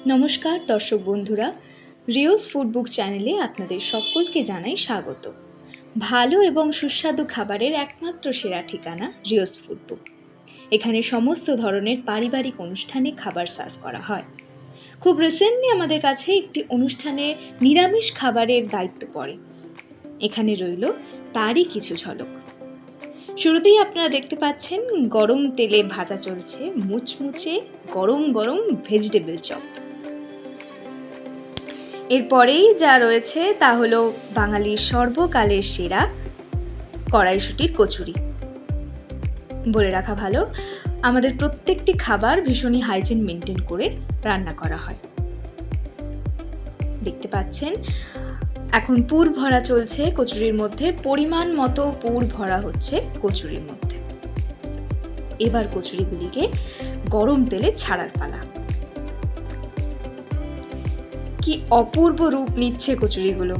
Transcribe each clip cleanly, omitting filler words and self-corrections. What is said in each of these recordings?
নমস্কার দর্শক বন্ধুরা, রিওস ফুড বুক চ্যানেলে আপনাদের সকলকে জানাই স্বাগত। ভালো এবং সুস্বাদু খাবারের একমাত্র সেরা ঠিকানা রিওস ফুড বুক। এখানে সমস্ত ধরনের পারিবারিক অনুষ্ঠানে খাবার সার্ভ করা হয়। খুব রিসেন্টলি আমাদের কাছে একটি অনুষ্ঠানে নিরামিষ খাবারের দায়িত্ব পড়ে। এখানে রইল তারই কিছু ঝলক। শুরুতেই আপনারা দেখতে পাচ্ছেন গরম তেলে ভাজা চলছে মুচমুচে গরম গরম ভেজিটেবল চপ। এরপরেই যা রয়েছে তা হলো বাঙালির সর্বকালের সেরা কড়াইশুঁটির কচুরি। বলে রাখা ভালো, আমাদের প্রত্যেকটি খাবার ভীষণই হাইজিন মেনটেন করে রান্না করা হয়। দেখতে পাচ্ছেন এখন পুর ভরা চলছে কচুরির মধ্যে, পরিমাণ মতো পুর ভরা হচ্ছে কচুরির মধ্যে। এবার কচুরিগুলিকে গরম তেলে ছাড়ার পালা। কি অপূর্ব রূপ নিচ্ছে কচুরিগুলো।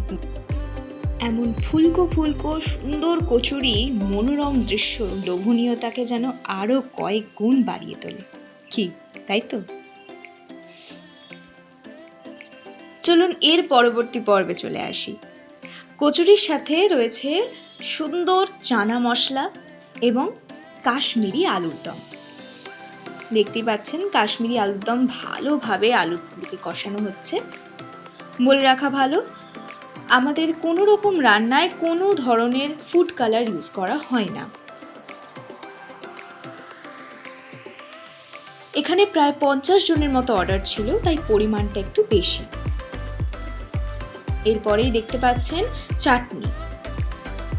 এমন ফুলকো ফুলকো সুন্দর কচুরি মনোরম দৃশ্য লোভনীয়তাকে যেন আরো কয়েক গুণ বাড়িয়ে তোলে। কি তাই তো? চলুন এর পরবর্তী পর্বে চলে আসি। কচুরির সাথে রয়েছে সুন্দর চানা মশলা এবং কাশ্মীরি আলুর দম। দেখতেই পাচ্ছেন কাশ্মীরি আলুর দম ভালোভাবে আলুগুলিকে কষানো হচ্ছে। বলে রাখা ভালো, আমাদের কোনো রকম রান্নায় কোনো ধরনের ফুড কালার ইউজ করা হয় না। এখানে প্রায় 50 জনের মতো অর্ডার ছিল, তাই পরিমাণটা একটু বেশি। এরপরেই দেখতে পাচ্ছেন চাটনি,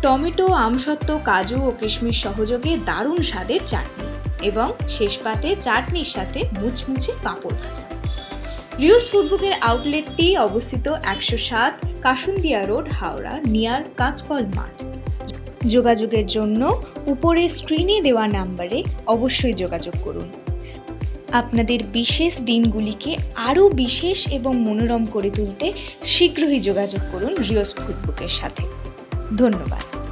টমেটো, আমসত্ত্ব, কাজু ও কিশমিশ সহযোগে দারুণ স্বাদের চাটনি এবং শেষ পাতে চাটনির সাথে মুচমুচে পাঁপড় ভাজা। রিওস ফুডবুকের আউটলেটটি অবস্থিত 107 কাসুন্দিয়া রোড, হাওড়া, নিয়ার কাঁচকল মাঠ। যোগাযোগের জন্য উপরে স্ক্রিনে দেওয়া নাম্বারে অবশ্যই যোগাযোগ করুন। আপনাদের বিশেষ দিনগুলিকে আরও বিশেষ এবং মনোরম করে তুলতে শীঘ্রই যোগাযোগ করুন রিওস ফুডবুকের সাথে। ধন্যবাদ।